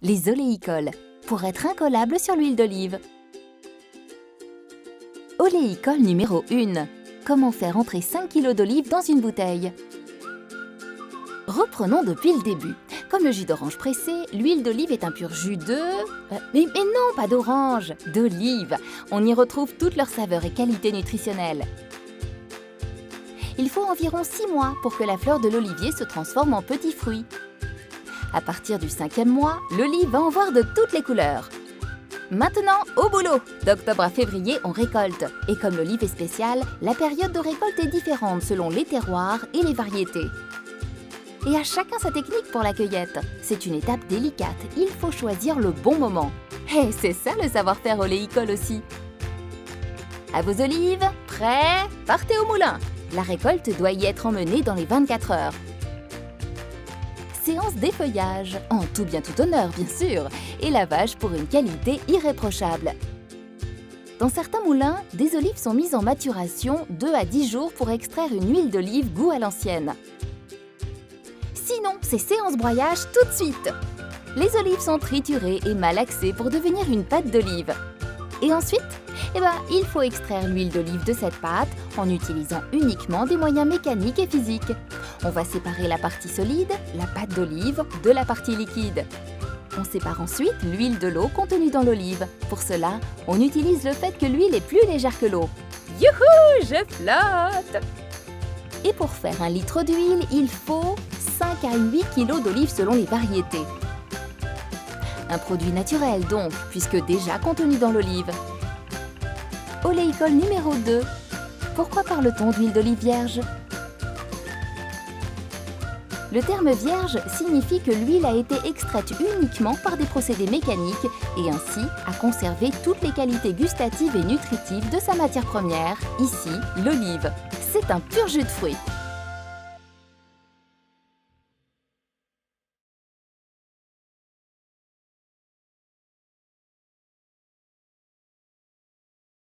les oléicoles, pour être incollables sur l'huile d'olive. Oléicole numéro 1. Comment faire entrer 5 kg d'olive dans une bouteille? Reprenons depuis le début. Comme le jus d'orange pressé, l'huile d'olive est un pur jus de... Mais non, pas d'orange, d'olive. On y retrouve toutes leurs saveurs et qualités nutritionnelles. Il faut environ 6 mois pour que la fleur de l'olivier se transforme en petits fruits. À partir du 5e mois, l'olive va en voir de toutes les couleurs. Maintenant, au boulot! D'octobre à février, on récolte. Et comme l'olive est spéciale, la période de récolte est différente selon les terroirs et les variétés. Et à chacun sa technique pour la cueillette. C'est une étape délicate, il faut choisir le bon moment. Et c'est ça le savoir-faire oléicole aussi. À vos olives, prêts? Partez au moulin! La récolte doit y être emmenée dans les 24 heures. Séance d'effeuillage, en tout bien tout honneur bien sûr, et lavage pour une qualité irréprochable. Dans certains moulins, des olives sont mises en maturation 2 à 10 jours pour extraire une huile d'olive goût à l'ancienne. Sinon, c'est séance broyage tout de suite. Les olives sont triturées et malaxées pour devenir une pâte d'olive. Et ensuite, il faut extraire l'huile d'olive de cette pâte en utilisant uniquement des moyens mécaniques et physiques. On va séparer la partie solide, la pâte d'olive, de la partie liquide. On sépare ensuite l'huile de l'eau contenue dans l'olive. Pour cela, on utilise le fait que l'huile est plus légère que l'eau. Youhou, je flotte! Et pour faire 1 litre d'huile, il faut 5 à 8 kg d'olive selon les variétés. Un produit naturel donc, puisque déjà contenu dans l'olive. Oléicole numéro 2. Pourquoi parle-t-on d'huile d'olive vierge? Le terme vierge signifie que l'huile a été extraite uniquement par des procédés mécaniques et ainsi a conservé toutes les qualités gustatives et nutritives de sa matière première, ici l'olive. C'est un pur jus de fruits.